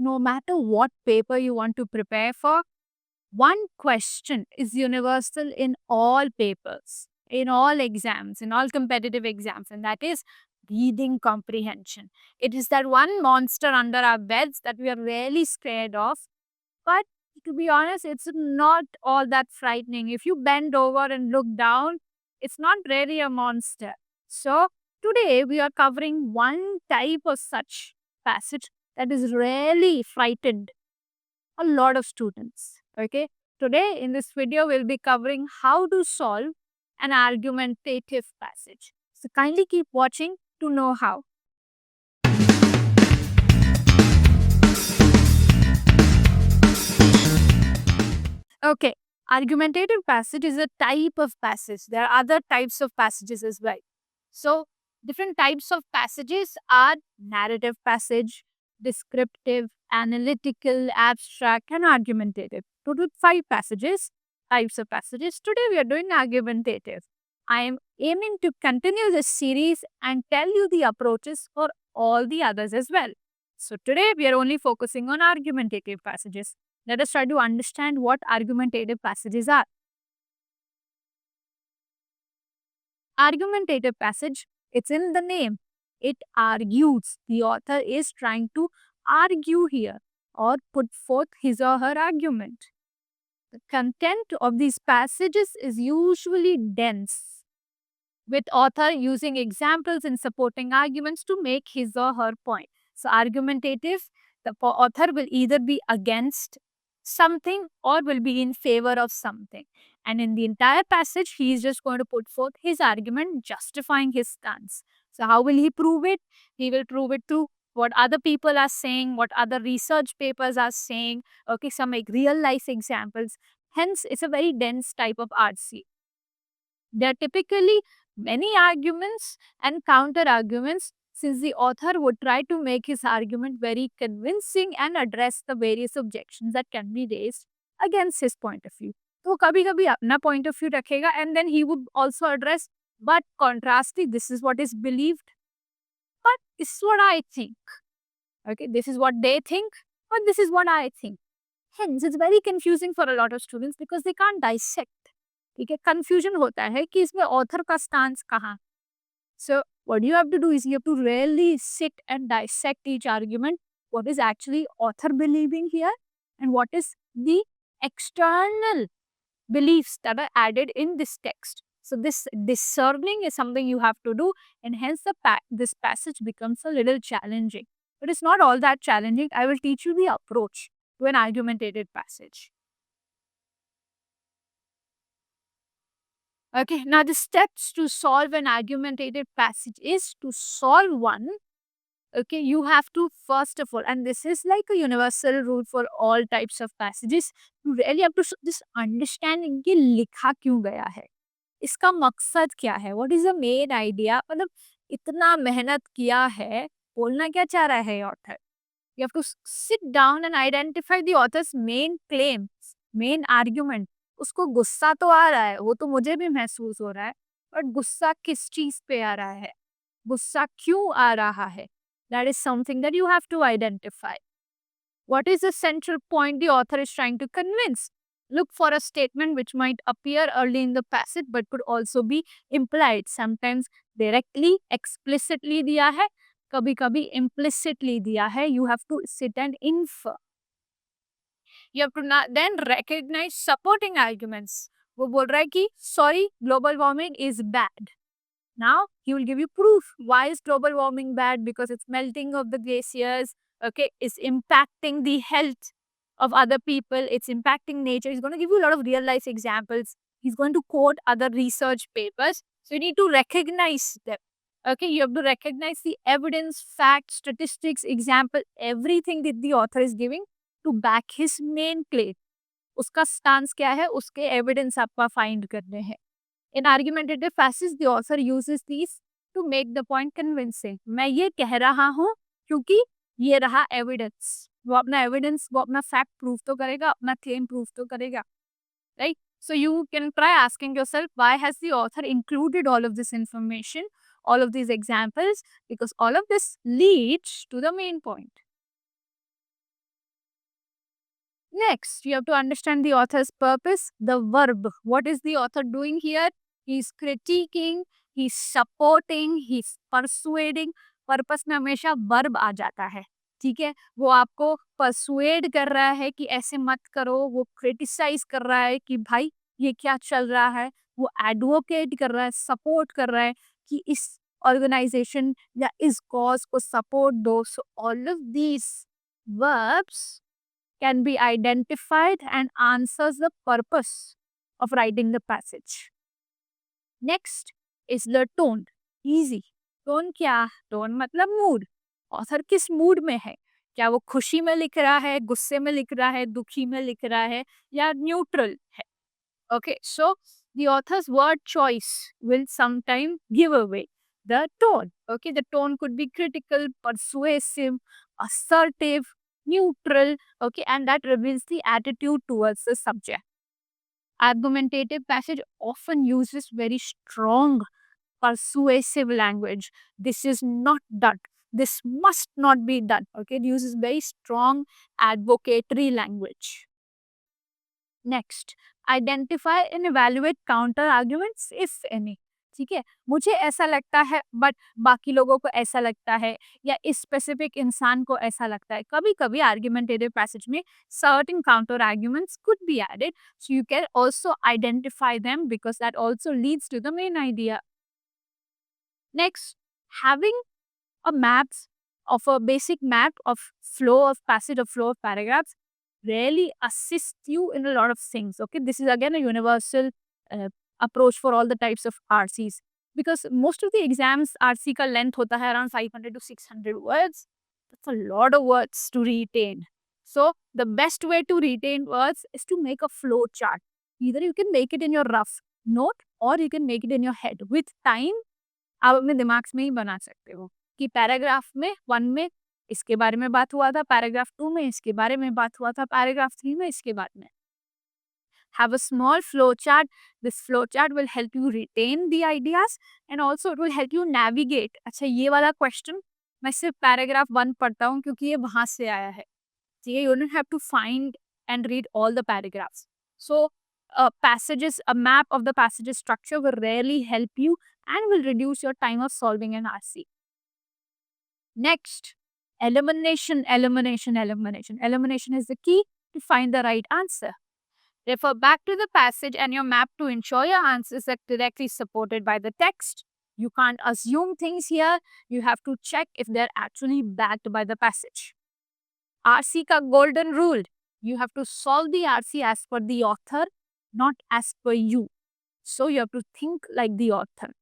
no matter what paper you want to prepare for, one question is universal in all papers, in all exams, in all competitive exams, and that is reading comprehension. It is that one monster under our beds that we are really scared of. But to be honest, it's not all that frightening. If you bend over and look down, it's not really a monster. So, today we are covering one type of such passage that is really frightened a lot of students. Okay. Today in this video, we'll be covering how to solve an argumentative passage. So, kindly keep watching to know how. Okay, argumentative passage is a type of passage. There are other types of passages as well. So, different types of passages are narrative passage, descriptive, analytical, abstract, and argumentative. Total 5 passages, types of passages. Today we are doing argumentative. I am aiming to continue this series and tell you the approaches for all the others as well. So, today we are only focusing on argumentative passages. Let us try to understand what argumentative passages are. Argumentative passage, it's in the name. It argues. The author is trying to argue here or put forth his or her argument. The content of these passages is usually dense, with author using examples and supporting arguments to make his or her point. So argumentative, the author will either be against something or will be in favor of something. And in the entire passage, he is just going to put forth his argument justifying his stance. So how will he prove it? He will prove it through what other people are saying, what other research papers are saying, okay, some like real life examples. Hence, it's a very dense type of RC. There are typically many arguments and counter arguments, since the author would try to make his argument very convincing and address the various objections that can be raised against his point of view. तो कभी कभी अपना point of view रखेगा and then he would also address, but contrasting, this is what is believed, but this is what I think. Okay, this is what they think, but this is what I think. Hence, it's very confusing for a lot of students because they can't dissect. ठीक है, confusion होता है कि इसमें author का stance कहाँ. So what you have to do is you have to really sit and dissect each argument. What is actually author believing here and what is the external beliefs that are added in this text. So this discerning is something you have to do, and hence this passage becomes a little challenging. But it's not all that challenging. I will teach you the approach to an argumentative passage. Okay, now the steps to solve an argumentative passage is to solve one. Okay, you have to first of all, and this is like a universal rule for all types of passages, you really have to just understand इनके लिखा क्यों गया है, इसका मकसद क्या है, what is the main idea. मतलब इतना मेहनत किया है, बोलना क्या चाह रहा है author. You have to sit down and identify the author's main claims, main argument. उसको गुस्सा तो आ रहा है, वो तो मुझे भी महसूस हो रहा है, बट गुस्सा किस चीज पे आ रहा है, गुस्सा क्यों आ रहा है, that is something that you have to identify. What is the central point the author is trying to convince? Look for a statement which might appear early in the passage but could also be implied. Sometimes directly, explicitly दिया है, कभी कभी implicitly दिया है. You have to sit and infer. You have to then recognize supporting arguments. वो बोल रहा है कि sorry, global warming is bad. Now he will give you proof. Why is global warming bad? Because it's melting of the glaciers. Okay, it's impacting the health of other people. It's impacting nature. He's going to give you a lot of real life examples. He's going to quote other research papers. So you need to recognize them. Okay, you have to recognize the evidence, facts, statistics, example, everything that the author is giving to back his main claim. उसका stance क्या है, उसके evidence आपका find करने हैं. In argumentative passages, the author uses these to make the point convincing. मैं ये कह रहा हूँ क्योंकि ये रहा evidence. वो अपना evidence, वो अपना fact prove तो करेगा, अपना claim prove तो करेगा, right? So you can try asking yourself, why has the author included all of this information, all of these examples? Because all of this leads to the main point. Next, you have to understand the author's purpose, the verb. What is the author doing here? He's critiquing, he's supporting, he's persuading. Purpose में हमेशा verb आ जाता है, ठीक है। वो आपको persuade कर रहा है कि ऐसे मत करो, वो क्रिटिसाइज कर रहा है कि भाई ये क्या चल रहा है, वो एडवोकेट कर रहा है, सपोर्ट कर रहा है कि इस ऑर्गेनाइजेशन या इस कॉज को सपोर्ट दो। So all of these verbs can be identified and answers the purpose of writing the passage. Next is the tone. Easy. Tone क्या? Tone मतलब mood. Author किस mood में है? क्या वो खुशी में लिख रहा है, गुस्से में लिख रहा है, दुखी में लिख रहा है या neutral है? Okay, so the author's word choice will sometime give away the tone. Okay, the tone could be critical, persuasive, assertive, neutral. Okay, and that reveals the attitude towards the subject. Argumentative passage often uses very strong, persuasive language. This is not done. This must not be done. Okay, it uses very strong advocatory language. Next, identify and evaluate counter arguments if any. ठीक है, मुझे ऐसा लगता है but बाकी लोगों को ऐसा लगता है, या इस स्पेसिफिक इंसान को ऐसा लगता है। कभी कभी आर्ग्यूमेंटेटिव पैसेज में certain counter arguments could be added, so you can also identify them because that also leads to the main idea. Next, having a maps of a basic map of flow of passage or flow of paragraphs really assist you in a lot of things. Okay, this is again a universal approach for all the types of RCs, because most of the exams RC ka length hota hai around 500 to 600 words. That's a lot of words to retain. So the best way to retain words is to make a flow chart. Either you can make it in your rough note or you can make it in your head. With time आप अपने दिमाग में ही बना सकते हो कि paragraph में 1 में इसके बारे में बात हुआ था, पैराग्राफ 2 में इसके बारे में बात हुआ था, पैराग्राफ 3 में इसके बारे में। Have a small flow chart. This flow chart will help you retain the ideas and also it will help you navigate. अच्छा, ये वाला क्वेश्चन मैं सिर्फ पैराग्राफ 1 पढ़ता हूँ क्योंकि ये वहां से आया है। ठीक है, you don't have to find and read all the paragraphs. So a map of the passages structure will rarely help you and will reduce your time of solving an RC. Next, elimination. Elimination is the key to find the right answer. Refer back to the passage and your map to ensure your answers are directly supported by the text. You can't assume things here. You have to check if they're actually backed by the passage. RC ka golden rule. You have to solve the RC as per the author, not as per you. So you have to think like the author.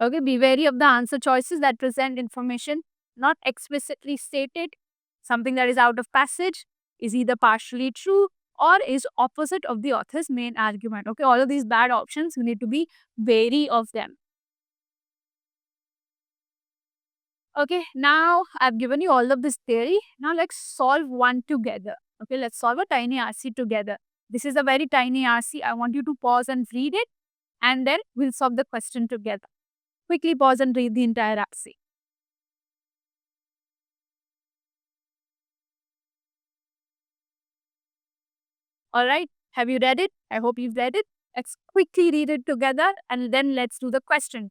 Okay, be wary of the answer choices that present information not explicitly stated. Something that is out of passage is either partially true or is opposite of the author's main argument. Okay, all of these bad options, you need to be wary of them. Okay, now I've given you all of this theory. Now let's solve one together. Okay, let's solve a tiny RC together. This is a very tiny RC. I want you to pause and read it, and then we'll solve the question together. Quickly pause and read the entire RC. All right, have you read it? I hope you've read it. Let's quickly read it together and then let's do the question.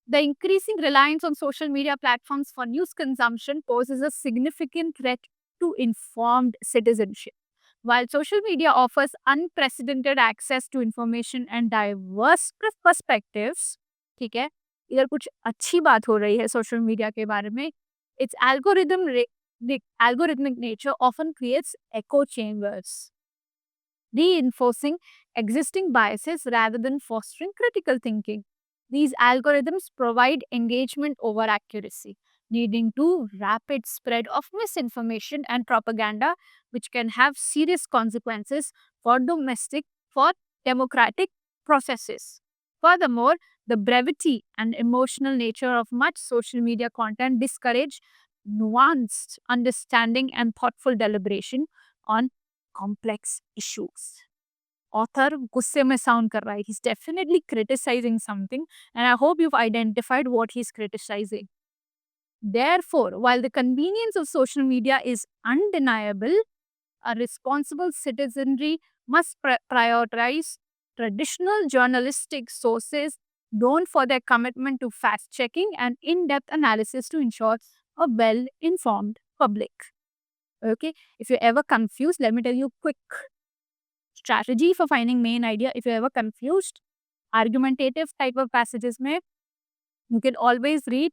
The increasing reliance on social media platforms for news consumption poses a significant threat to informed citizenship. While social media offers unprecedented access to information and diverse perspectives, ठीक है, इधर कुछ अच्छी बात हो रही है social media के बारे में. Its algorithmic nature often creates echo chambers, reinforcing existing biases rather than fostering critical thinking. These algorithms provide engagement over accuracy, leading to rapid spread of misinformation and propaganda, which can have serious consequences for democratic processes. Furthermore, the brevity and emotional nature of much social media content discourage nuanced understanding and thoughtful deliberation on complex issues. Author गुस्से में sound कर रहा है. He's definitely criticizing something, and I hope you've identified what he's criticizing. Therefore, while the convenience of social media is undeniable, A responsible citizenry must prioritize traditional journalistic sources known for their commitment to fact checking and in depth analysis to ensure a well informed public. Okay, if you're ever confused, let me tell you a quick strategy for finding main idea. If you're ever confused, argumentative type of passages may you can always read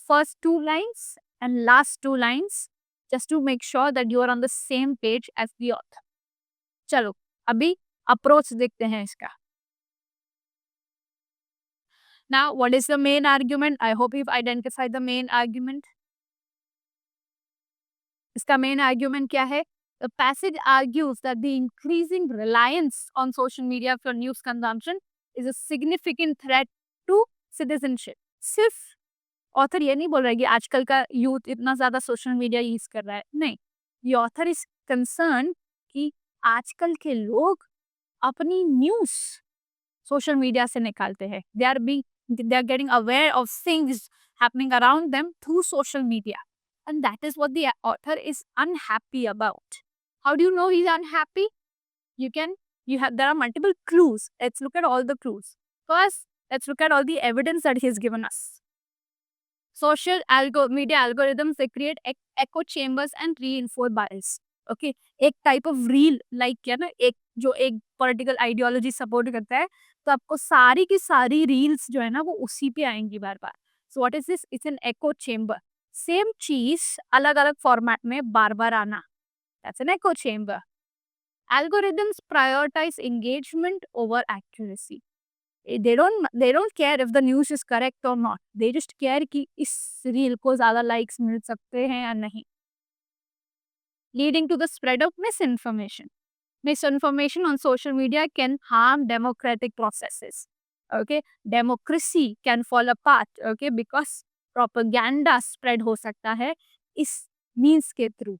first two lines and last two lines just to make sure that you are on the same page as the author. चलो अभी approach देखते हैं इसका. Now, what is the main argument? I hope you've identified the main argument. इसका main argument क्या है? The passage argues that the increasing reliance on social media for news consumption is a significant threat to citizenship. सिर्फ author ये नहीं बोल रहा है कि आजकल का यूथ इतना ज्यादा सोशल मीडिया यूज कर रहा है. नहीं, ये ऑथर इज कंसर्न कि आजकल के लोग अपनी न्यूज सोशल मीडिया से निकालते हैं. they are getting aware of things happening around them through social media, and that is what the author is unhappy about. How do you know he's unhappy? There are multiple clues. Let's look at all the clues. First, let's look at all the evidence that he's given us. Social media algorithms, they create echo chambers and reinforce bias. Okay, एक type of reel like क्या ना, एक जो एक political ideology support करता है, तो आपको सारी की सारी reels जो है ना वो उसी पे आएंगी बार बार. So what is this? It's an echo chamber. Same चीज अलग अलग format में बार बार आना. That's an echo chamber. Algorithms prioritize engagement over accuracy. They don't care if the news is correct or not. They just care कि इस reel को ज़्यादा likes मिल सकते हैं या नहीं. Leading to the spread of misinformation. Misinformation on social media can harm democratic processes. Okay, democracy can fall apart. Okay, because propaganda spread हो सकता है इस means के through.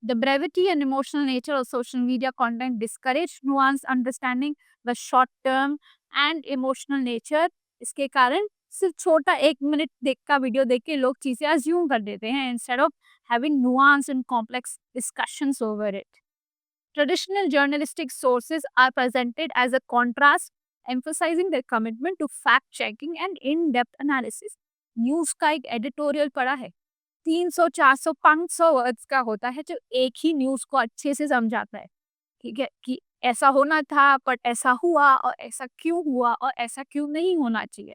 The brevity and emotional nature of social media content discourage nuanced understanding, the short term and emotional nature. इसके कारण सिर्फ छोटा 1 minute देख का वीडियो देख के लोग चीजें अज्यूम कर देते हैं instead of having nuance and complex discussions over it. Traditional journalistic sources are presented as a contrast, emphasizing their commitment to fact checking and in-depth analysis. News का एक एडिटोरियल पड़ा है 300, 400, 500 वर्ड्स का होता है जो एक ही न्यूज को अच्छे से समझाता है. ठीक है कि ऐसा होना था बट ऐसा हुआ और ऐसा क्यों हुआ और ऐसा क्यों नहीं होना चाहिए.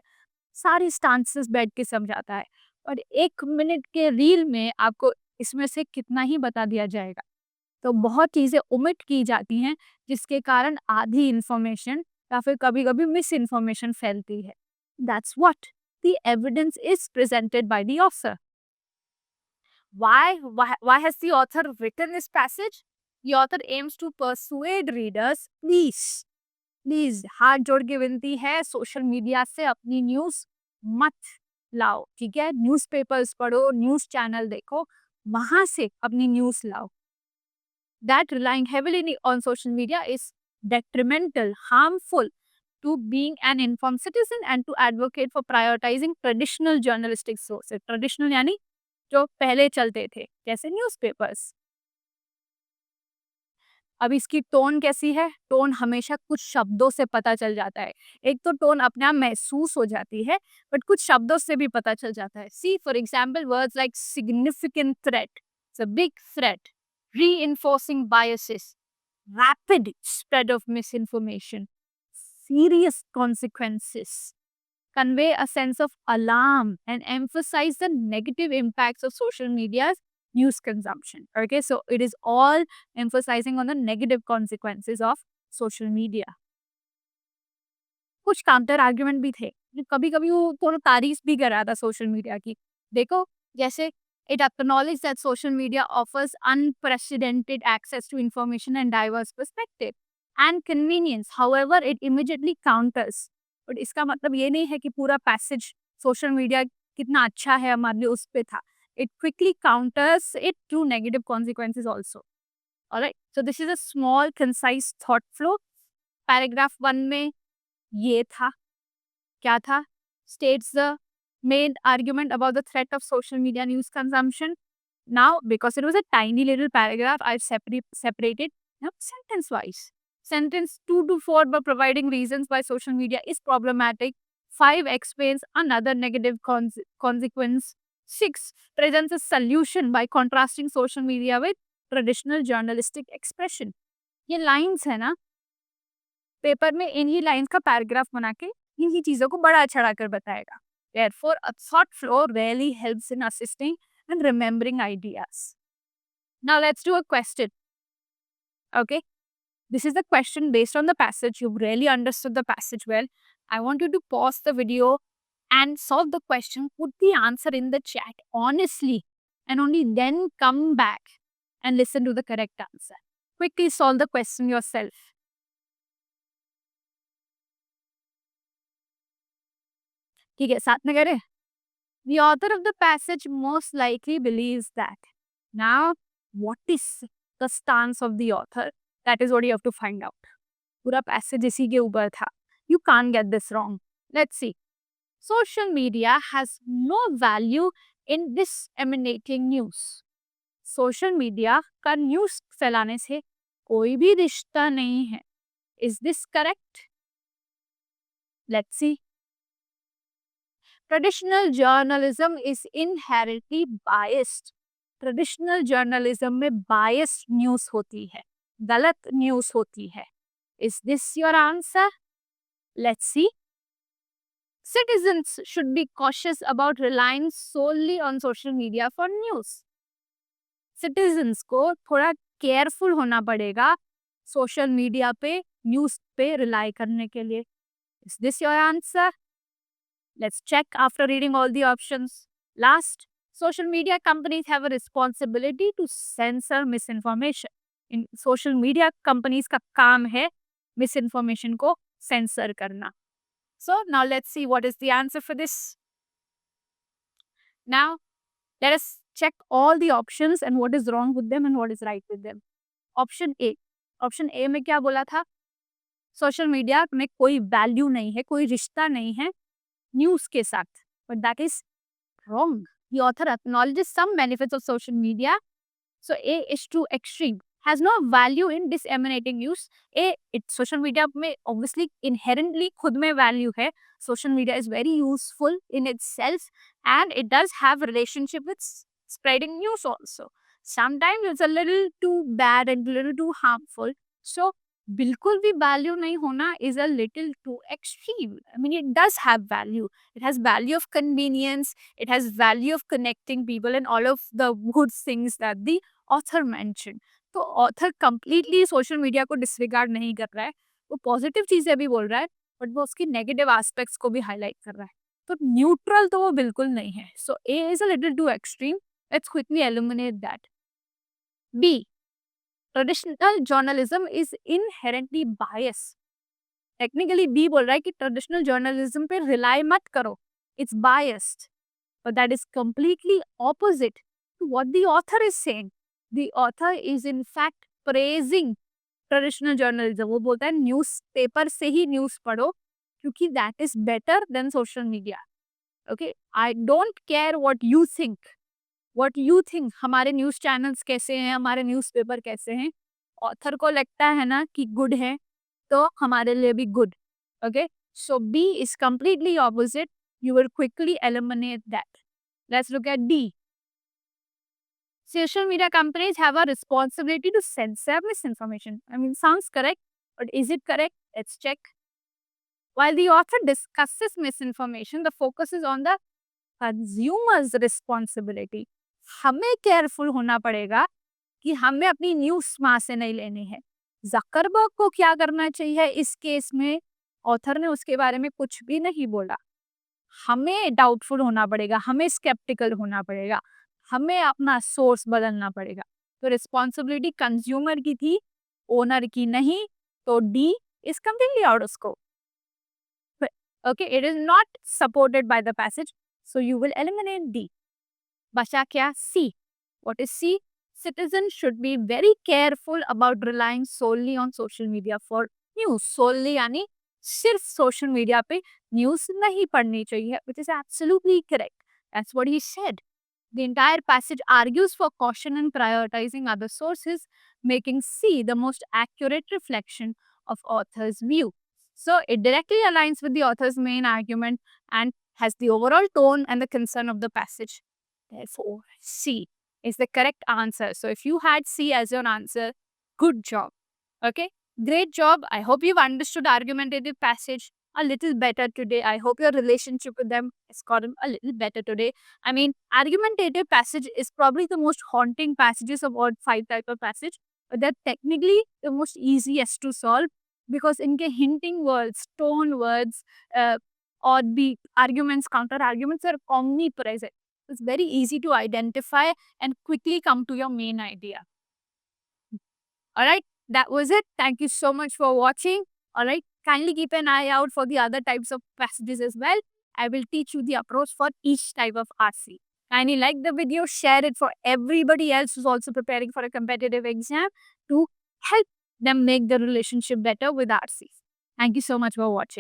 सारी स्टांसेस बैठ के समझाता है और 1 मिनट के रील में आपको इसमें से कितना ही बता दिया जाएगा. तो बहुत चीजें ओमिट की जाती हैं जिसके कारण आधी इंफॉर्मेशन या फिर कभी कभी मिस इन्फॉर्मेशन फैलती है. That's what the evidence is presented by the author. Why has the author written this passage? The author aims to persuade readers, please हाथ जोड़ के विनती है, सोशल मीडिया से अपनी न्यूज मत लाओ. ठीक है, न्यूज़पेपर्स पढ़ो, न्यूज चैनल देखो, वहां से अपनी न्यूज लाओ. That relying heavily on social media is detrimental, harmful to being an informed citizen and to advocate for prioritizing traditional journalistic sources. Traditional यानी जो पहले चलते थे जैसे न्यूज़पेपर्स. अब इसकी टोन कैसी है? टोन हमेशा कुछ शब्दों से पता चल जाता है. एक तो टोन अपने आप महसूस हो जाती है बट कुछ शब्दों से भी पता चल जाता है. See for example words like significant threat, it's a big threat, reinforcing biases, rapid spread of misinformation, serious consequences, convey a sense of alarm and emphasize the negative impacts of social media's news consumption. Okay, so it is all emphasizing on the negative consequences of social media. कुछ counter argument भी थे. कभी कभी वो थोड़ा तारीफ भी कर रहा था सोशल मीडिया की. देखो जैसे it acknowledges that social media offers unprecedented access to information and diverse perspective and convenience. However, it immediately counters. But इसका मतलब ये नहीं है कि पूरा पैसेज सोशल मीडिया कितना अच्छा है हमारे लिए उस पे था. It quickly counters it to negative consequences also. Alright, so this is a small concise thought flow. Paragraph 1 में ये था, क्या था? States the main argument about the threat of social media news consumption. Now, because it was a tiny little paragraph, I've separated now sentence wise. Sentence 2 to 4 by providing reasons why social media is problematic. 5 explains another negative consequence. 6 presents a solution by contrasting social media with traditional journalistic expression. ये lines है ना, paper में इन्हीं lines का paragraph बना के इन्हीं चीजों को बड़ा चढ़ा कर बताएगा. Therefore, a thought flow really helps in assisting and remembering ideas. Now let's do a question. Okay, this is the question based on the passage. You've really understood the passage well. I want you to pause the video and solve the question. Put the answer in the chat honestly, and only then come back and listen to the correct answer. Quickly solve the question yourself. ठीक है, साथ में करें. The author of the passage most likely believes that. Now, what is the stance of the author? That is what you have to find out. पूरा passage इसी के ऊपर था. You can't get this wrong. Let's see. Social media has no value in disseminating news. Social media का news फैलाने से कोई भी रिश्ता नहीं है. Is this correct? Let's see. Traditional journalism is inherently biased. Traditional journalism में बायस्ड न्यूज होती है, गलत न्यूज होती है. Is this your answer? Let's see. Citizens should be cautious about relying solely on social media for news. Citizens को थोड़ा careful होना पड़ेगा सोशल मीडिया पे न्यूज पे रिलाई करने के लिए. Is this your answer? Let's check after reading all the options. Last, social media companies have a responsibility to censor misinformation. इन सोशल मीडिया कंपनीज का काम है मिस इन्फॉर्मेशन को सेंसर करना. So now let's see what is the answer for this. Now let us check all the options and what is wrong with them and what is right with them. Option A. Option A में क्या बोला था? Social media में कोई value नहीं है, कोई रिश्ता नहीं है न्यूज के साथ. But that is wrong. The author acknowledges some benefits of social media. So A is too extreme. Has no value in disseminating news. A, social media में obviously inherently खुद में value है. Social media is very useful in itself and it does have relationship with spreading news also. Sometimes it's a little too bad and a little too harmful. So बिल्कुल भी value नहीं होना is a little too extreme. I mean, it does have value. It has value of convenience. It has value of connecting people and all of the good things that the author mentioned. तो author completely social media को disregard नहीं कर रहा है. वो positive चीजें भी बोल रहा है बट वो उसकी नेगेटिव एस्पेक्ट्स को भी हाईलाइट कर रहा है. तो न्यूट्रल तो वो बिल्कुल नहीं है. So A is a little too extreme. Let's quickly eliminate that. B, traditional journalism is inherently bias. Technically B बोल रहा है कि ट्रेडिशनल जर्नलिज्म पे रिलाई मत करो, it's biased. But that is completely opposite to what the author is saying. The author is in fact praising traditional journalism. वो बोलता है न्यूज़पेपर से ही न्यूज़ पढ़ो क्योंकि that is better than social media. Okay, I don't care what you think. What you think हमारे news channels कैसे हैं, हमारे न्यूज़पेपर कैसे हैं. ऑथर को लगता है ना कि गुड है तो हमारे लिए भी good. Okay, so B is completely opposite. You will quickly eliminate that. Let's look at D. Social media companies have a responsibility to censor misinformation. I mean, sounds correct, but is it correct? Let's check. While the author discusses misinformation, the focus is on the consumer's responsibility. हमें careful होना पड़ेगा कि हमें अपनी news वहाँ से नहीं लेनी है. जकरबर्ग को क्या करना चाहिए इस केस में? ऑथर ने उसके बारे में कुछ भी नहीं बोला. हमें डाउटफुल होना पड़ेगा, हमें स्केप्टिकल होना पड़ेगा, हमें अपना सोर्स बदलना पड़ेगा. तो रिस्पॉन्सिबिलिटी कंज्यूमर की थी, ओनर की नहीं. तो D is completely out of scope. Okay, it is not supported by the passage, so you will eliminate D. बचा क्या? C. What is C? Citizens should be very careful about relying solely on social media for news. Solely यानी सिर्फ social media पे news नहीं पढ़नी चाहिए, which is absolutely correct. That's what he said. The entire passage argues for caution and prioritizing other sources, making C the most accurate reflection of author's view. So it directly aligns with the author's main argument and has the overall tone and the concern of the passage. Therefore, C is the correct answer. So if you had C as your answer, good job. Okay, great job. I hope you've understood argumentative passage a little better today. I hope your relationship with them has gotten a little better today. I mean, argumentative passage is probably the most haunting passages of all 5 type of passage, but they're technically the most easiest to solve because इनके hinting words, tone words, or the arguments, counter arguments are omnipresent. It's very easy to identify and quickly come to your main idea. All right, that was it. Thank you so much for watching. All right, kindly keep an eye out for the other types of passages as well. I will teach you the approach for each type of RC. Kindly like the video, share it for everybody else who's also preparing for a competitive exam to help them make the relationship better with RC. Thank you so much for watching.